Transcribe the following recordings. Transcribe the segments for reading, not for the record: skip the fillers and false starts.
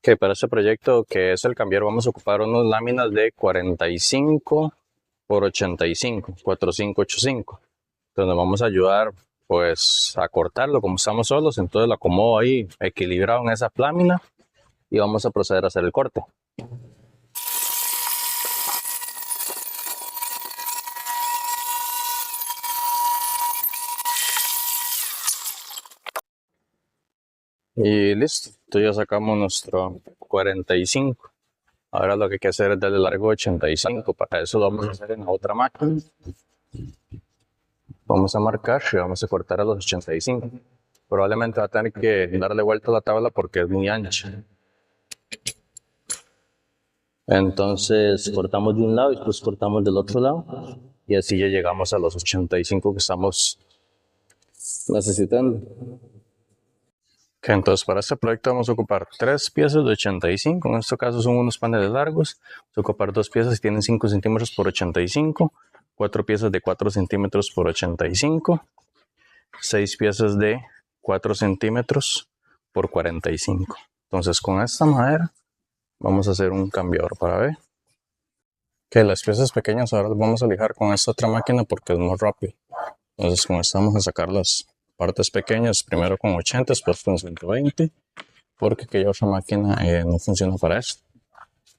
Que para este proyecto que es el cambiar vamos a ocupar unas láminas de 45 por 85, 4585. Entonces nos vamos a ayudar pues a cortarlo como estamos solos, entonces lo acomodo ahí equilibrado en esa lámina y vamos a proceder a hacer el corte. Y listo, entonces ya sacamos nuestro 45. Ahora lo que hay que hacer es darle largo 85. Para eso lo vamos a hacer en la otra máquina. Vamos a marcar y vamos a cortar a los 85. Probablemente va a tener que darle vuelta a la tabla porque es muy ancha. Entonces cortamos de un lado y después cortamos del otro lado. Y así ya llegamos a los 85 que estamos necesitando. Entonces para este proyecto vamos a ocupar 3 piezas de 85, en este caso son unos paneles largos. Vamos a ocupar 2 piezas que tienen 5 centímetros por 85, 4 piezas de 4 centímetros por 85, 6 piezas de 4 centímetros por 45. Entonces con esta madera vamos a hacer un cambiador para ver. Que las piezas pequeñas ahora las vamos a lijar con esta otra máquina porque es más rápido. Entonces con esta vamos a sacar las partes pequeñas, primero con 80, después con 120, porque aquella otra máquina no funciona para esto.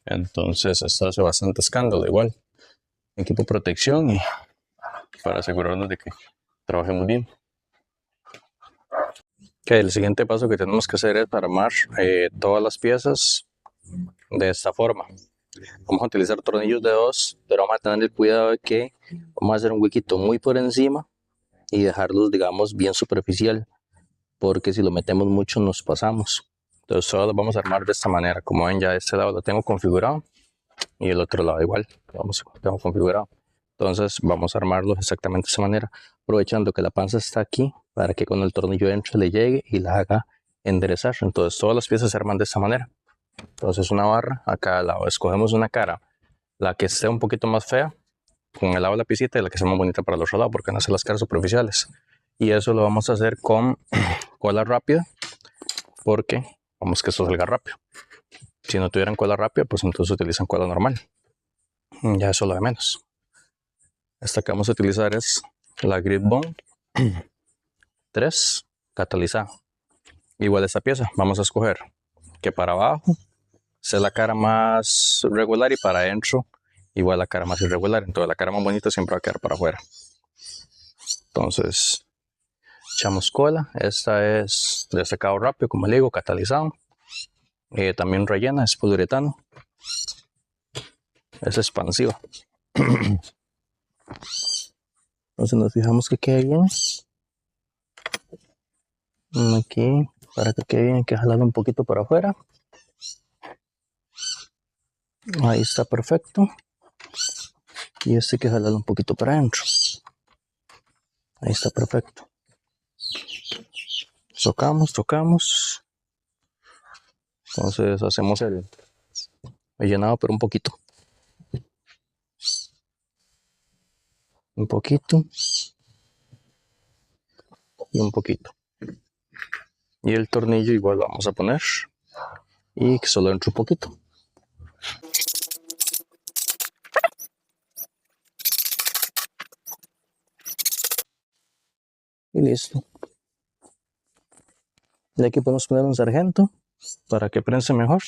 Entonces esto hace bastante escándalo igual. Equipo protección y para asegurarnos de que trabajemos bien. El siguiente paso que tenemos que hacer es armar todas las piezas de esta forma. Vamos a utilizar tornillos de 2, pero vamos a tener el cuidado de que vamos a hacer un huequito muy por encima y dejarlos, digamos, bien superficial, porque si lo metemos mucho nos pasamos. Entonces solo lo vamos a armar de esta manera. Como ven, ya este lado lo tengo configurado y el otro lado igual lo tengo configurado. Entonces vamos a armarlos exactamente de esta manera, aprovechando que la panza está aquí para que con el tornillo entre le llegue y la haga enderezar. Entonces todas las piezas se arman de esta manera. Entonces una barra a cada lado, escogemos una cara, la que esté un poquito más fea con el lado de la piecita y la que sea más bonita para el otro lado, porque van a ser las caras superficiales. Y eso lo vamos a hacer con cola rápida, porque vamos que esto salga rápido. Si no tuvieran cola rápida, pues entonces utilizan cola normal. Ya eso lo de menos. Esta que vamos a utilizar es la Grip Bond 3 catalizada. Igual esta pieza, vamos a escoger que para abajo sea la cara más regular y para adentro igual la cara más irregular. Entonces la cara más bonita siempre va a quedar para afuera. Entonces echamos cola. Esta es de secado rápido, como le digo, catalizado. También rellena, es poliuretano. Es expansiva. Entonces nos fijamos que quede bien. Aquí, para que quede bien, hay que jalarlo un poquito para afuera. Ahí está perfecto. Y este hay que jalarlo un poquito para adentro. Ahí está perfecto. Tocamos. Entonces hacemos el llenado, pero un poquito. Un poquito. Y un poquito. Y el tornillo igual lo vamos a poner. Y que solo entre un poquito. Y listo. Y aquí podemos poner un sargento para que prense mejor.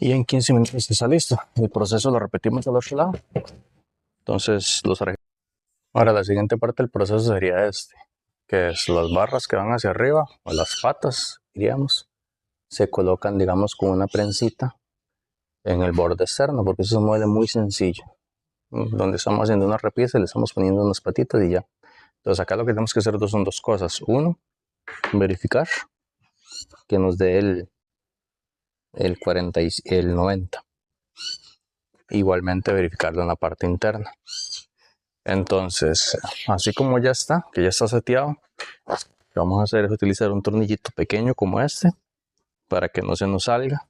Y en 15 minutos está listo. El proceso lo repetimos al otro lado. Entonces los sargentos. Ahora la siguiente parte del proceso sería este, que es las barras que van hacia arriba, o las patas, diríamos, se colocan, digamos, con una prensita en el borde externo, porque eso es un mueble muy sencillo, donde estamos haciendo una repisa y le estamos poniendo unas patitas y ya. Entonces acá lo que tenemos que hacer son dos cosas. Uno, verificar que nos dé el 40 y el 90. Igualmente verificarlo en la parte interna. Entonces, así como ya está, que ya está seteado, lo que vamos a hacer es utilizar un tornillito pequeño como este para que no se nos salga,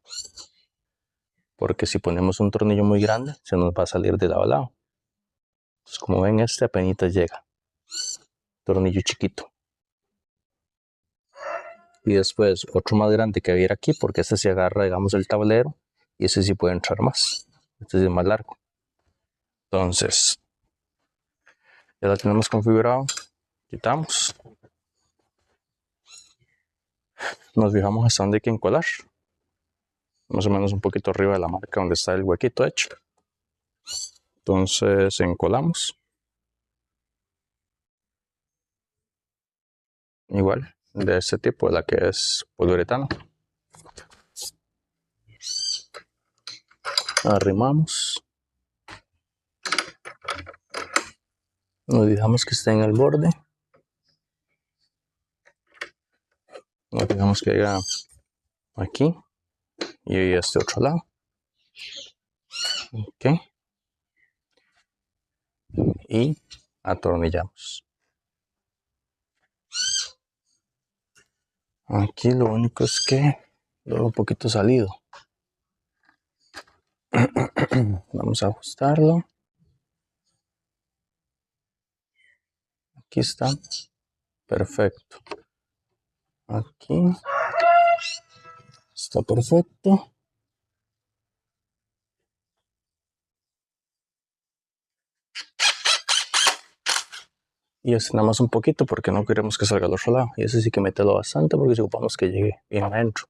porque si ponemos un tornillo muy grande se nos va a salir de lado a lado. Entonces, como ven, este apenas llega, tornillo chiquito. y después otro más grande que va a ir aquí, porque este se agarra, digamos, el tablero, y ese sí puede entrar más. Este sí es más largo. Entonces, ya la tenemos configurado. Quitamos. Nos fijamos hasta dónde hay que encolar. Más o menos un poquito arriba de la marca donde está el huequito hecho. Entonces encolamos. Igual, de este tipo, la que es poliuretano. Arrimamos. Nos fijamos que esté en el borde. Nos fijamos que haya aquí y este otro lado. Ok. Y atornillamos. Aquí lo único es que lo veo un poquito salido. Vamos a ajustarlo. Aquí está. Perfecto. Aquí está perfecto. Y estiramos un poquito porque no queremos que salga al otro lado. Y ese sí que mételo bastante porque si ocupamos que llegue bien adentro.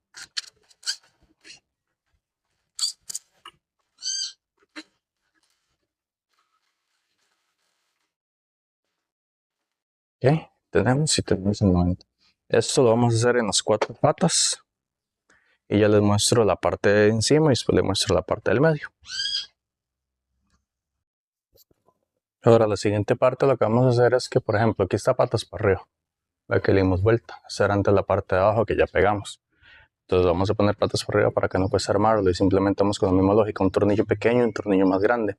Ok, tenemos el 90. Esto lo vamos a hacer en las 4 patas. Y ya les muestro la parte de encima y después les muestro la parte del medio. Ahora la siguiente parte lo que vamos a hacer es que, por ejemplo, aquí está patas para arriba. La que le dimos vuelta. Hacer antes la parte de abajo que ya pegamos. Entonces vamos a poner patas por arriba para que no cueste armarlo y simplemente vamos con la misma lógica, un tornillo pequeño y un tornillo más grande.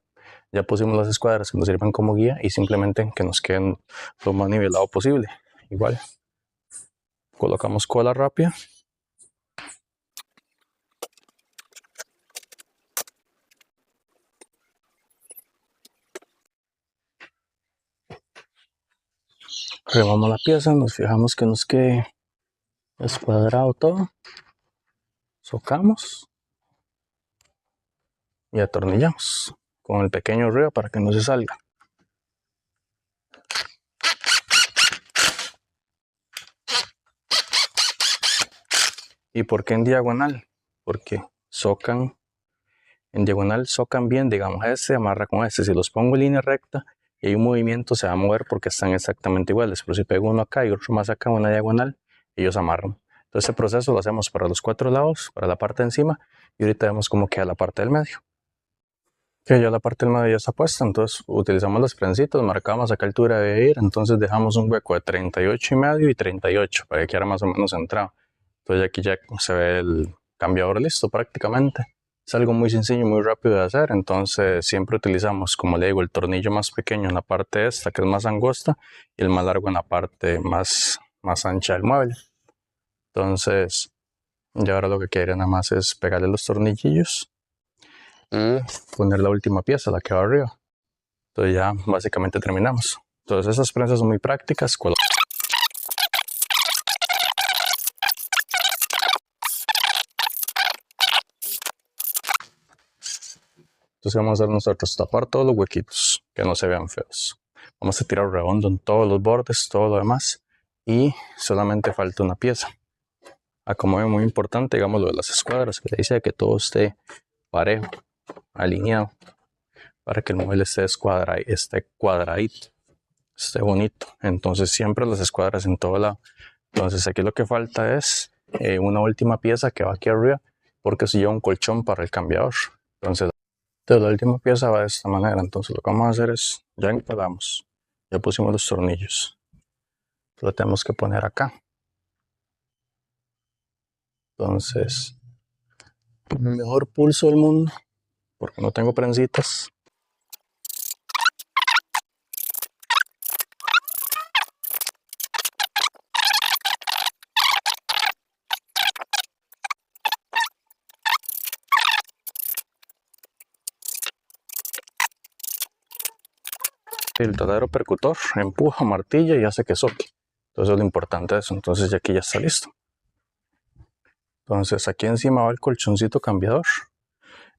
Ya pusimos las escuadras que nos sirven como guía y simplemente que nos queden lo más nivelado posible. Igual, colocamos cola rápida. Remamos la pieza, nos fijamos que nos quede escuadrado todo. Socamos y atornillamos con el pequeño arriba para que no se salga. ¿Y por qué en diagonal? Porque en diagonal socan bien, digamos, este amarra con este. Si los pongo en línea recta y hay un movimiento, se va a mover porque están exactamente iguales. Pero si pego uno acá y otro más acá, una diagonal, ellos amarran. Entonces, este proceso lo hacemos para los 4 lados, para la parte de encima, y ahorita vemos cómo queda la parte del medio. Que ya la parte del medio ya está puesta, entonces utilizamos los frencitos, marcamos a qué altura debe ir, entonces dejamos un hueco de 38,5 y 38 para que quede más o menos centrado. Entonces aquí ya se ve el cambiador listo prácticamente. Es algo muy sencillo y muy rápido de hacer, entonces siempre utilizamos, como le digo, el tornillo más pequeño en la parte esta que es más angosta y el más largo en la parte más ancha del mueble. Entonces ya ahora lo que quedaría nada más es pegarle los tornillillos y poner la última pieza, la que va arriba. Entonces ya básicamente terminamos. Entonces esas prensas son muy prácticas. Entonces vamos a hacer nosotros tapar todos los huequitos, que no se vean feos. Vamos a tirar redondo en todos los bordes, todo lo demás. Y solamente falta una pieza. Acomode muy importante, digamos lo de las escuadras, que le dice que todo esté parejo, alineado, para que el mueble esté cuadradito, esté bonito. Entonces siempre las escuadras en todo lado. Entonces aquí lo que falta es una última pieza que va aquí arriba, porque se lleva un colchón para el cambiador. Entonces la última pieza va de esta manera. Entonces lo que vamos a hacer es, ya empalamos, ya pusimos los tornillos, lo tenemos que poner acá. Entonces, el mejor pulso del mundo, porque no tengo prensitas. El taladro percutor empuja, martilla y hace que soque. Entonces es lo importante de eso. Entonces ya aquí ya está listo. Entonces aquí encima va el colchoncito cambiador,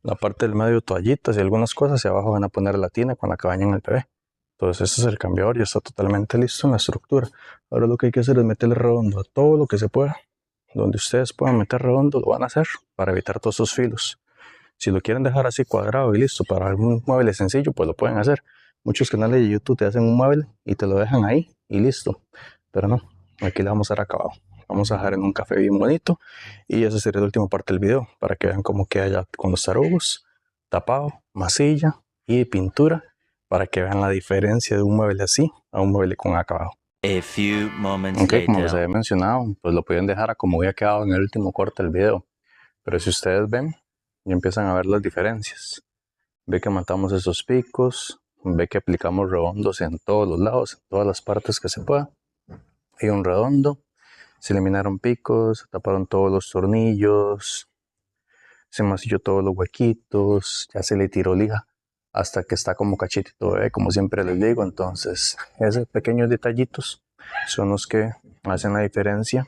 en la parte del medio toallitas y algunas cosas, y abajo van a poner la tina con la que bañan al bebé. Entonces este es el cambiador, ya está totalmente listo en la estructura. Ahora lo que hay que hacer es meterle redondo a todo lo que se pueda. Donde ustedes puedan meter redondo lo van a hacer para evitar todos esos filos. Si lo quieren dejar así cuadrado y listo para algún mueble sencillo, pues lo pueden hacer. Muchos canales de YouTube te hacen un mueble y te lo dejan ahí y listo. Pero no, aquí le vamos a dar acabado. Vamos a dejar en un café bien bonito y esa sería la última parte del video para que vean cómo queda ya con los tarugos, tapado, masilla y pintura, para que vean la diferencia de un mueble así a un mueble con acabado. A few moments Como les later. había mencionado, pues lo pueden dejar a como había quedado en el último corte del video. Pero si ustedes ven, ya empiezan a ver las diferencias. Ve que matamos esos picos, ve que aplicamos redondos en todos los lados, en todas las partes que se pueda. Y un redondo, se eliminaron picos, se taparon todos los tornillos, se masilló todos los huequitos, ya se le tiró lija hasta que está como cachetito, como siempre les digo. Entonces esos pequeños detallitos son los que hacen la diferencia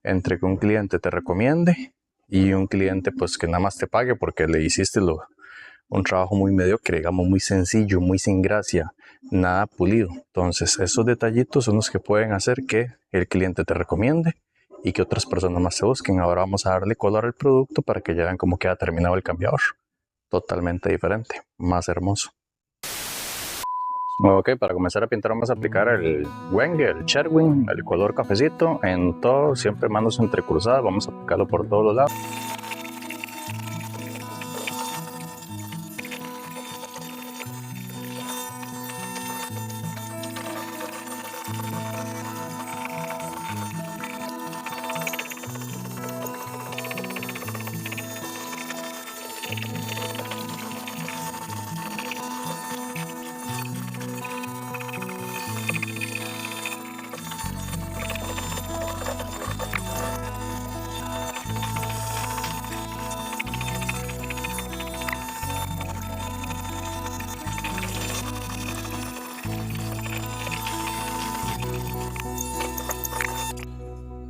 entre que un cliente te recomiende y un cliente pues que nada más te pague porque le hiciste un trabajo muy mediocre, digamos muy sencillo, muy sin gracia, nada pulido. Entonces esos detallitos son los que pueden hacer que el cliente te recomiende y que otras personas más se busquen. Ahora vamos a darle color al producto para que ya vean cómo queda terminado el cambiador. Totalmente diferente, más hermoso. Ok, para comenzar a pintar vamos a aplicar el Wenge, el Sherwin, el color cafecito en todo, siempre manos entrecruzadas, vamos a aplicarlo por todos los lados.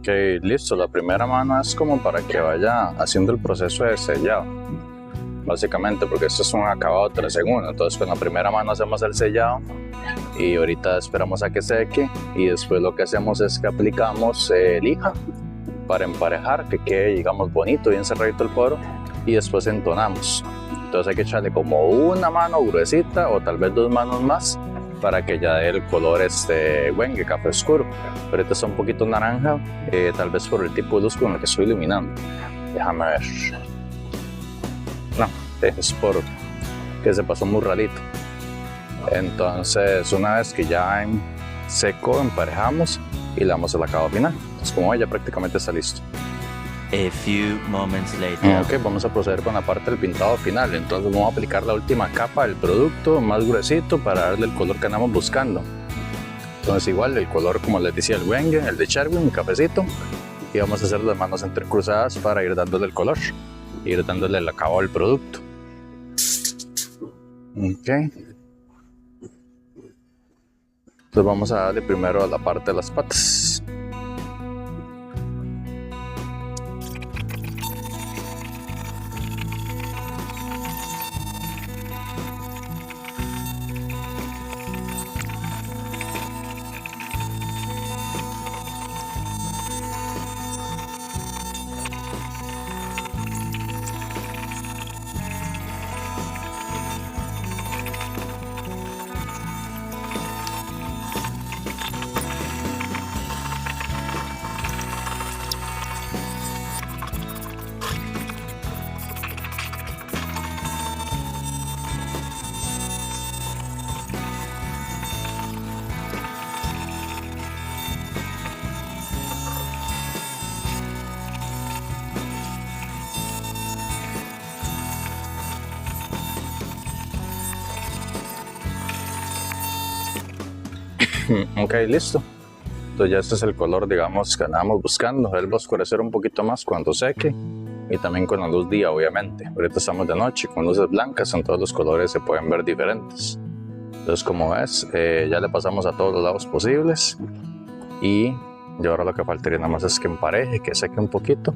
Ok, listo, la primera mano es como para que vaya haciendo el proceso de sellado, básicamente, porque esto es un acabado 3 en 1. Entonces con la primera mano hacemos el sellado y ahorita esperamos a que seque y después lo que hacemos es que aplicamos lija para emparejar, que quede digamos bonito, bien cerradito el poro, y después entonamos. Entonces hay que echarle como una mano gruesita o tal vez 2 manos más para que ya dé el color Wenge, café oscuro. Pero este está un poquito naranja, tal vez por el tipo de luz con el que estoy iluminando. Déjame ver. No, es por que se pasó muy rarito. Entonces una vez que ya en seco emparejamos y le damos el acabado final. Entonces como ven, ya prácticamente está listo. A few moments later. Ok, vamos a proceder con la parte del pintado final. Entonces vamos a aplicar la última capa del producto más gruesito para darle el color que andamos buscando. Entonces igual el color, como les decía, el Wenge, el de Sherwin, el cafecito, y vamos a hacer las manos entrecruzadas para ir dándole el color, ir dándole el acabado al producto. Ok. Entonces vamos a darle primero a la parte de las patas. Ok, listo. Entonces ya este es el color, digamos, que andábamos buscando. Él va a oscurecer un poquito más cuando seque y también con la luz día, obviamente. Ahorita estamos de noche con luces blancas, en todos los colores se pueden ver diferentes. Entonces, como ves, ya le pasamos a todos los lados posibles y ahora lo que faltaría nada más es que empareje, que seque un poquito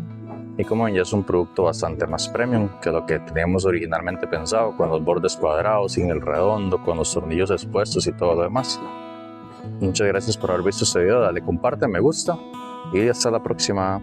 Y como ven, ya es un producto bastante más premium que lo que teníamos originalmente pensado, con los bordes cuadrados, sin el redondo, con los tornillos expuestos y todo lo demás. Muchas gracias por haber visto este video, dale comparte, me gusta y hasta la próxima.